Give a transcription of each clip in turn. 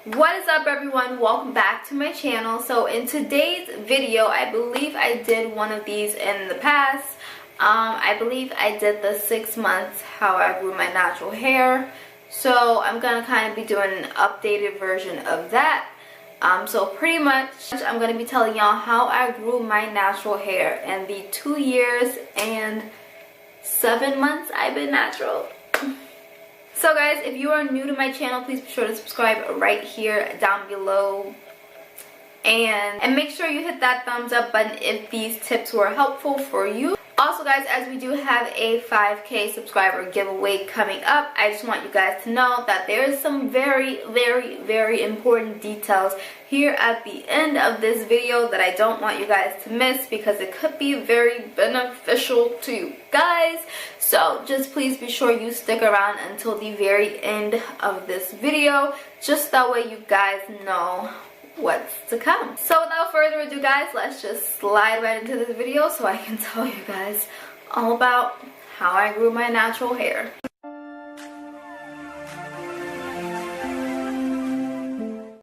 What is up, everyone? Welcome back to my channel. So in today's video, I believe I did one of these in the past. I believe I did the 6 months how I grew my natural hair. So I'm gonna kind of be doing an updated version of that. So pretty much I'm gonna be telling y'all how I grew my natural hair in the 2 years and 7 months I've been natural. So guys, if you are new to my channel, please be sure to subscribe right here down below. And make sure you hit that thumbs up button if these tips were helpful for you. Also guys, as we do have a 5K subscriber giveaway coming up, I just want you guys to know that there is some very important details here at the end of this video that I don't want you guys to miss, because it could be very beneficial to you guys. So just please be sure you stick around until the very end of this video, just that way you guys know what's to come. So without further ado guys, let's just slide right into this video so I can tell you guys all about how I grew my natural hair.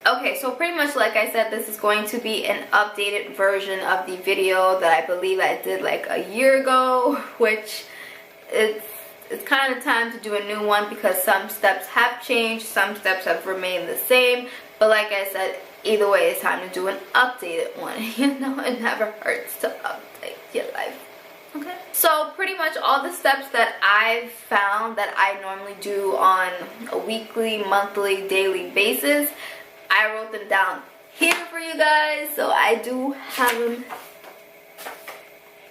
Okay, so pretty much like I said, this is going to be an updated version of the video that I believe I did like a year ago, which it's kind of time to do a new one because some steps have changed, some steps have remained the same, but like I said, either way, it's time to do an updated one. You know, it never hurts to update your life. Okay. So pretty much all the steps that I've found that I normally do on a weekly, monthly, daily basis, I wrote them down here for you guys. So I do have them.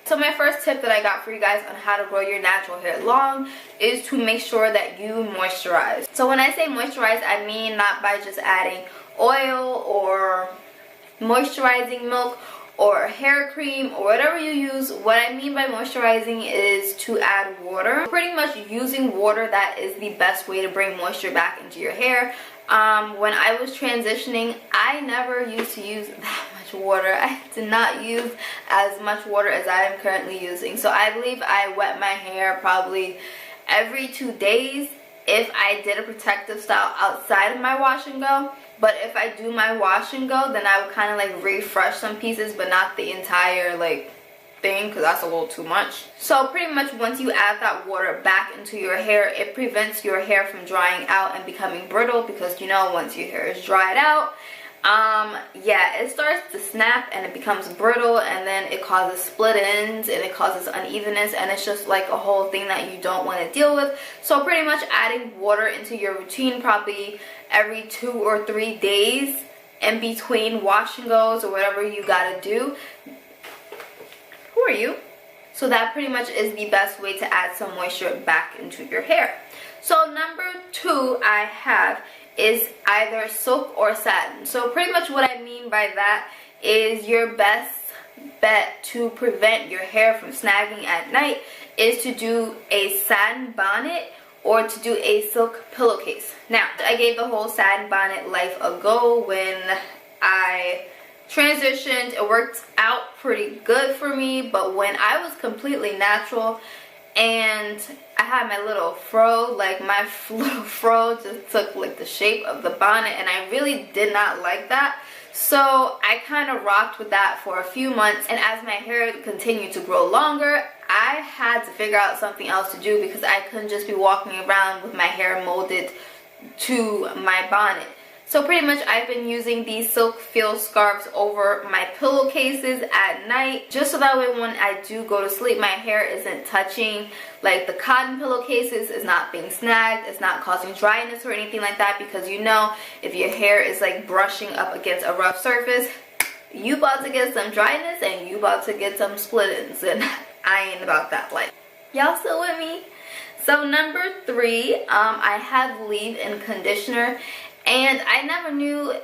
So my first tip that I got for you guys on how to grow your natural hair long is to make sure that you moisturize. So when I say moisturize, I mean not by just adding oil or moisturizing milk or hair cream or whatever you use. What I mean by moisturizing is to add water. Pretty much using water, that is the best way to bring moisture back into your hair. When I was transitioning, I never used to use that much water. I did not use as much water as I am currently using. So I believe I wet my hair probably every 2 days if I did a protective style outside of my wash and go. But if I do my wash and go, then I would kind of like refresh some pieces, but not the entire like thing, because that's a little too much. So pretty much once you add that water back into your hair, it prevents your hair from drying out and becoming brittle, because you know, once your hair is dried out, yeah, it starts to snap and it becomes brittle, and then it causes split ends and it causes unevenness, and it's just like a whole thing that you don't want to deal with. So pretty much adding water into your routine probably every 2 or 3 days in between wash and goes or whatever you gotta do. Who are you? So that pretty much is the best way to add some moisture back into your hair. So number 2 I have is either silk or satin. So pretty much what I mean by that is your best bet to prevent your hair from snagging at night is to do a satin bonnet or to do a silk pillowcase. Now, I gave the whole satin bonnet life a go when I transitioned. It worked out pretty good for me, but when I was completely natural and I had my little fro, like my little fro just took like the shape of the bonnet, and I really did not like that. So I kind of rocked with that for a few months, and as my hair continued to grow longer, I had to figure out something else to do, because I couldn't just be walking around with my hair molded to my bonnet. So pretty much I've been using these silk feel scarves over my pillowcases at night, just so that way when I do go to sleep, my hair isn't touching like the cotton pillowcases, it's not being snagged, it's not causing dryness or anything like that, because you know, if your hair is like brushing up against a rough surface, you about to get some dryness and you about to get some split ends, and I ain't about that life. Y'all still with me? So number 3, I have leave-in conditioner. And I never knew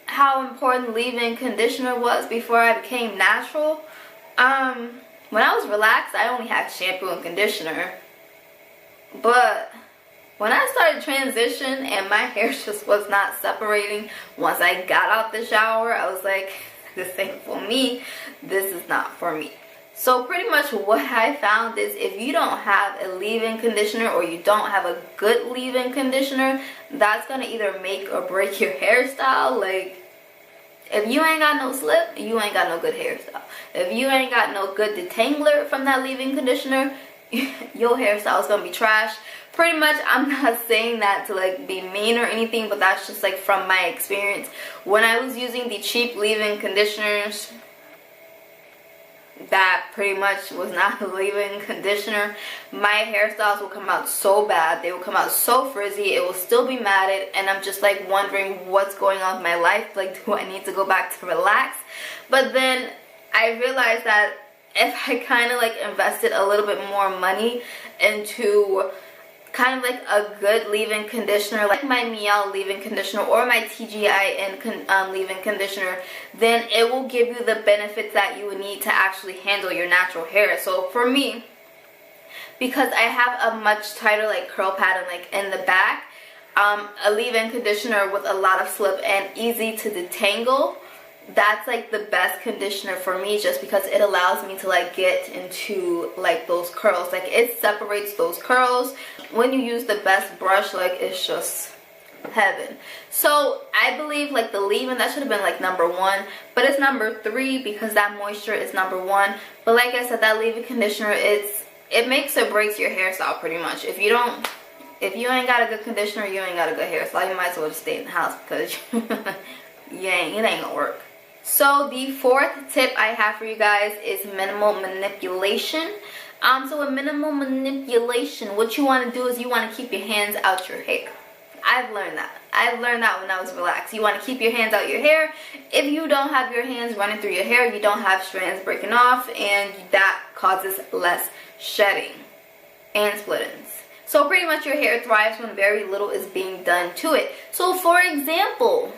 how important leave-in conditioner was before I became natural. When I was relaxed, I only had shampoo and conditioner. But when I started transition and my hair just was not separating once I got out the shower, I was like, this ain't for me. This is not for me. So pretty much what I found is if you don't have a leave-in conditioner or you don't have a good leave-in conditioner, that's gonna either make or break your hairstyle. Like, if you ain't got no slip, you ain't got no good hairstyle. If you ain't got no good detangler from that leave-in conditioner, your hairstyle is gonna be trash. Pretty much, I'm not saying that to like be mean or anything, but that's just like from my experience. When I was using the cheap leave-in conditioners, that pretty much was not a leave-in conditioner, my hairstyles will come out so bad. They will come out so frizzy. It will still be matted, and I'm just like wondering what's going on with my life. Like, do I need to go back to relax? But then I realized that if I kind of like invested a little bit more money into kind of like a good leave-in conditioner, like my Mielle leave-in conditioner or my TGI leave-in conditioner, then it will give you the benefits that you would need to actually handle your natural hair. So for me, because I have a much tighter like curl pattern like in the back, a leave-in conditioner with a lot of slip and easy to detangle, that's like the best conditioner for me, just because it allows me to like get into like those curls. Like, it separates those curls. When you use the best brush, like, it's just heaven. So I believe like the leave-in, that should have been like number 1, but it's number 3 because that moisture is number 1. But like I said, that leave-in conditioner, it makes or breaks your hairstyle pretty much. If you ain't got a good conditioner, you ain't got a good hairstyle. You might as well just stay in the house because it ain't gonna work. So the 4th tip I have for you guys is minimal manipulation. So with minimal manipulation, what you want to do is you want to keep your hands out your hair. I've learned that. I've learned that when I was relaxed. You want to keep your hands out your hair. If you don't have your hands running through your hair, you don't have strands breaking off, and that causes less shedding and split ends. So pretty much your hair thrives when very little is being done to it. So for example,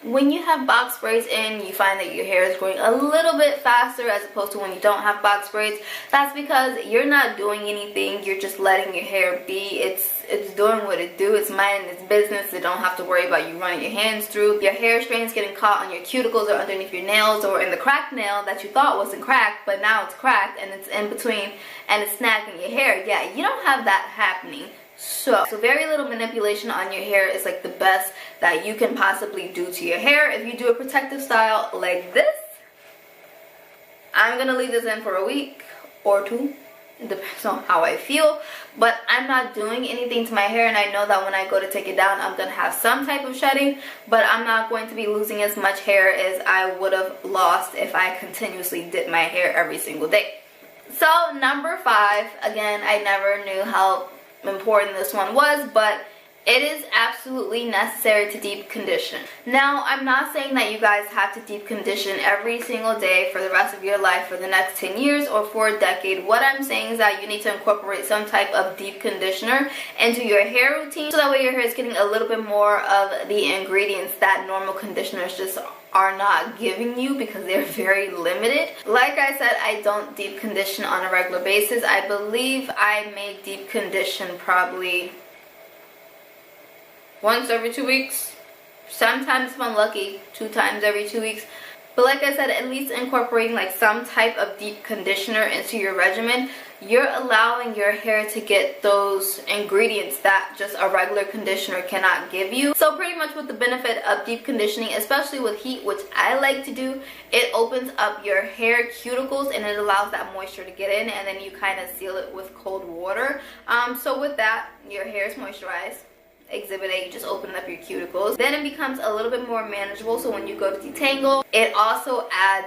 when you have box braids in, you find that your hair is growing a little bit faster as opposed to when you don't have box braids. That's because you're not doing anything. You're just letting your hair be. It's doing what it do. It's minding its business. You don't have to worry about you running your hands through. Your hair strands getting caught on your cuticles or underneath your nails or in the cracked nail that you thought wasn't cracked, but now it's cracked and it's in between and it's snagging your hair. Yeah, you don't have that happening. So very little manipulation on your hair is like the best that you can possibly do to your hair. If you do a protective style like this, I'm gonna leave this in for a week or 2. It depends on how I feel, but I'm not doing anything to my hair, and I know that when I go to take it down, I'm gonna have some type of shedding, but I'm not going to be losing as much hair as I would have lost if I continuously did my hair every single day. So number 5, again, I never knew how important this one was, but it is absolutely necessary to deep condition. Now, I'm not saying that you guys have to deep condition every single day for the rest of your life for the next 10 years or for a decade. What I'm saying is that you need to incorporate some type of deep conditioner into your hair routine, so that way your hair is getting a little bit more of the ingredients that normal conditioners just are not giving you, because they're very limited. Like I said, I don't deep condition on a regular basis. I believe I may deep condition probably once every 2 weeks. Sometimes if I'm lucky, 2 times every 2 weeks. But like I said, at least incorporating like some type of deep conditioner into your regimen, you're allowing your hair to get those ingredients that just a regular conditioner cannot give you. So pretty much with the benefit of deep conditioning, especially with heat, which I like to do, it opens up your hair cuticles and it allows that moisture to get in, and then you kind of seal it with cold water. So with that, your hair is moisturized. Exhibit A, you just open up your cuticles. Then it becomes a little bit more manageable, so when you go to detangle, it also adds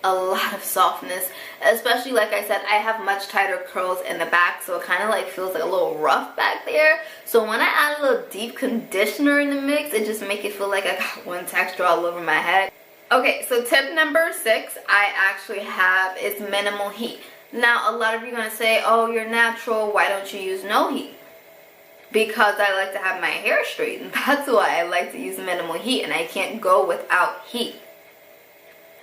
a lot of softness, especially like I said, I have much tighter curls in the back, so it kind of like feels like a little rough back there. So when I add a little deep conditioner in the mix, it just makes it feel like I got one texture all over my head. Okay, so tip number 6 I actually have is minimal heat. Now, a lot of you are going to say, oh, you're natural, why don't you use no heat? Because I like to have my hair straightened. That's why I like to use minimal heat, and I can't go without heat.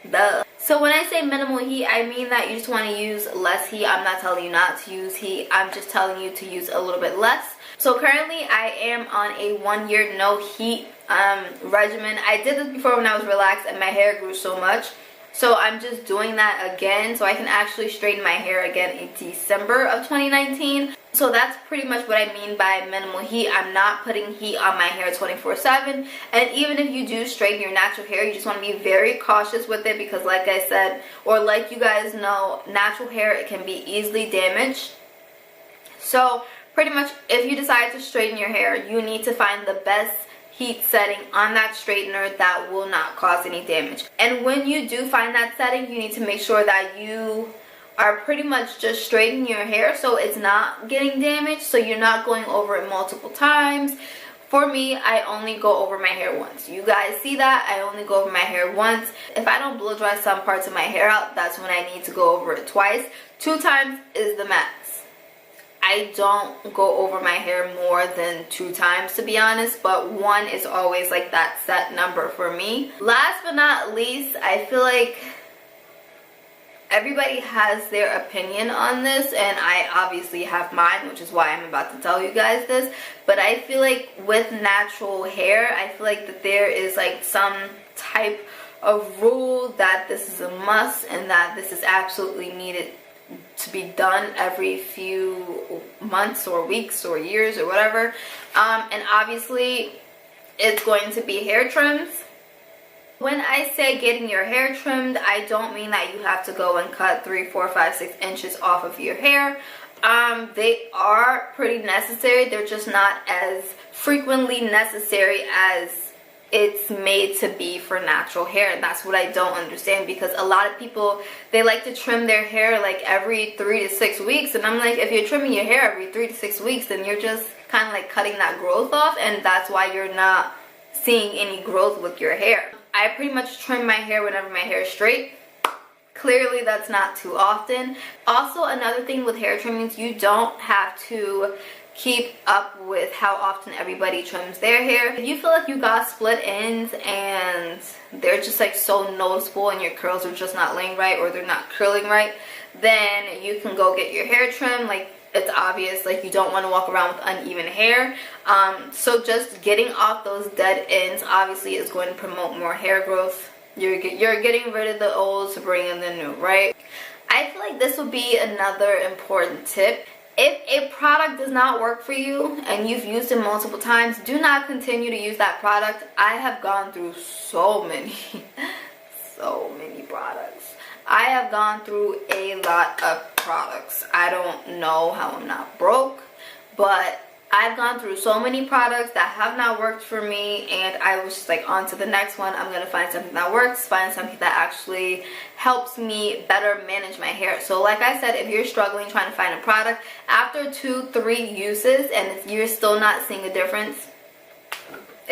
Duh. So when I say minimal heat, I mean that you just want to use less heat. I'm not telling you not to use heat. I'm just telling you to use a little bit less. So currently I am on a 1-year no heat regimen. I did this before when I was relaxed and my hair grew so much. So I'm just doing that again so I can actually straighten my hair again in December of 2019. So that's pretty much what I mean by minimal heat. I'm not putting heat on my hair 24/7. And even if you do straighten your natural hair, you just want to be very cautious with it because like I said, or like you guys know, natural hair, it can be easily damaged. So pretty much if you decide to straighten your hair, you need to find the best heat setting on that straightener that will not cause any damage. And when you do find that setting, you need to make sure that you are pretty much just straightening your hair so it's not getting damaged, so you're not going over it multiple times. For me, I only go over my hair once. You guys see that? I only go over my hair once. If I don't blow dry some parts of my hair out, that's when I need to go over it twice. 2 times is the max. I don't go over my hair more than 2 times, to be honest, but 1 is always like that set number for me. Last but not least, I feel like everybody has their opinion on this, and I obviously have mine, which is why I'm about to tell you guys this. But I feel like with natural hair, I feel like that there is like some type of rule that this is a must and that this is absolutely needed to be done every few months or weeks or years or whatever. And obviously it's going to be hair trims. When I say getting your hair trimmed, I don't mean that you have to go and cut 3, 4, 5, 6 inches off of your hair. They are pretty necessary. They're just not as frequently necessary as it's made to be for natural hair, and that's what I don't understand, because a lot of people, they like to trim their hair like every 3 to 6 weeks, and I'm like, if you're trimming your hair every 3 to 6 weeks, then you're just kind of like cutting that growth off, and that's why you're not seeing any growth with your hair. I pretty much trim my hair whenever my hair is straight. Clearly that's not too often. Also, another thing with hair trimmings, you don't have to keep up with how often everybody trims their hair. If you feel like you got split ends and they're just like so noticeable and your curls are just not laying right or they're not curling right, then you can go get your hair trimmed. Like, it's obvious, like you don't want to walk around with uneven hair. So just getting off those dead ends obviously is going to promote more hair growth. You're getting rid of the old to bring in the new, right? I feel like this would be another important tip. If a product does not work for you and you've used it multiple times, do not continue to use that product. I have gone through so many products. I have gone through a lot of products. I don't know how I'm not broke, but I've gone through so many products that have not worked for me, and I was just like, on to the next one. I'm gonna find something that works, find something that actually helps me better manage my hair. So like I said, if you're struggling trying to find a product, after 2, 3 uses and if you're still not seeing a difference,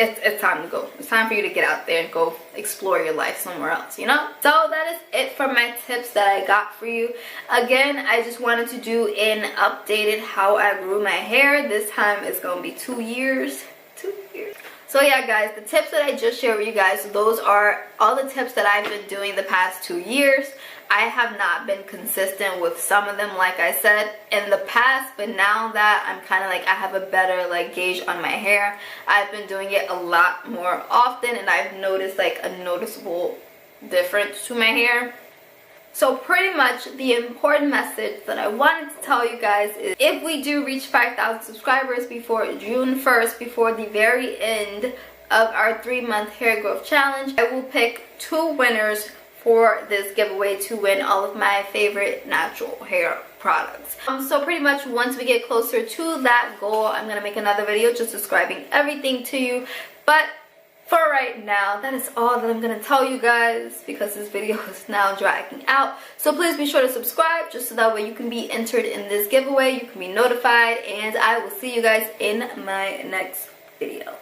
it's time to go. It's time for you to get out there and go explore your life somewhere else, you know? So that is it for my tips that I got for you. Again, I just wanted to do an updated how I grew my hair. This time it's gonna be 2 years. 2 years. So yeah guys, the tips that I just shared with you guys, those are all the tips that I've been doing the past 2 years. I have not been consistent with some of them, like I said, in the past, but now that I'm kind of like, I have a better like gauge on my hair, I've been doing it a lot more often, and I've noticed like a noticeable difference to my hair. So pretty much the important message that I wanted to tell you guys is, if we do reach 5,000 subscribers before June 1st, before the very end of our 3-month hair growth challenge, I will pick 2 winners for this giveaway to win all of my favorite natural hair products. So pretty much once we get closer to that goal, I'm gonna make another video just describing everything to you. But for right now, that is all that I'm gonna tell you guys, because this video is now dragging out. So please be sure to subscribe, just so that way you can be entered in this giveaway, you can be notified, and I will see you guys in my next video.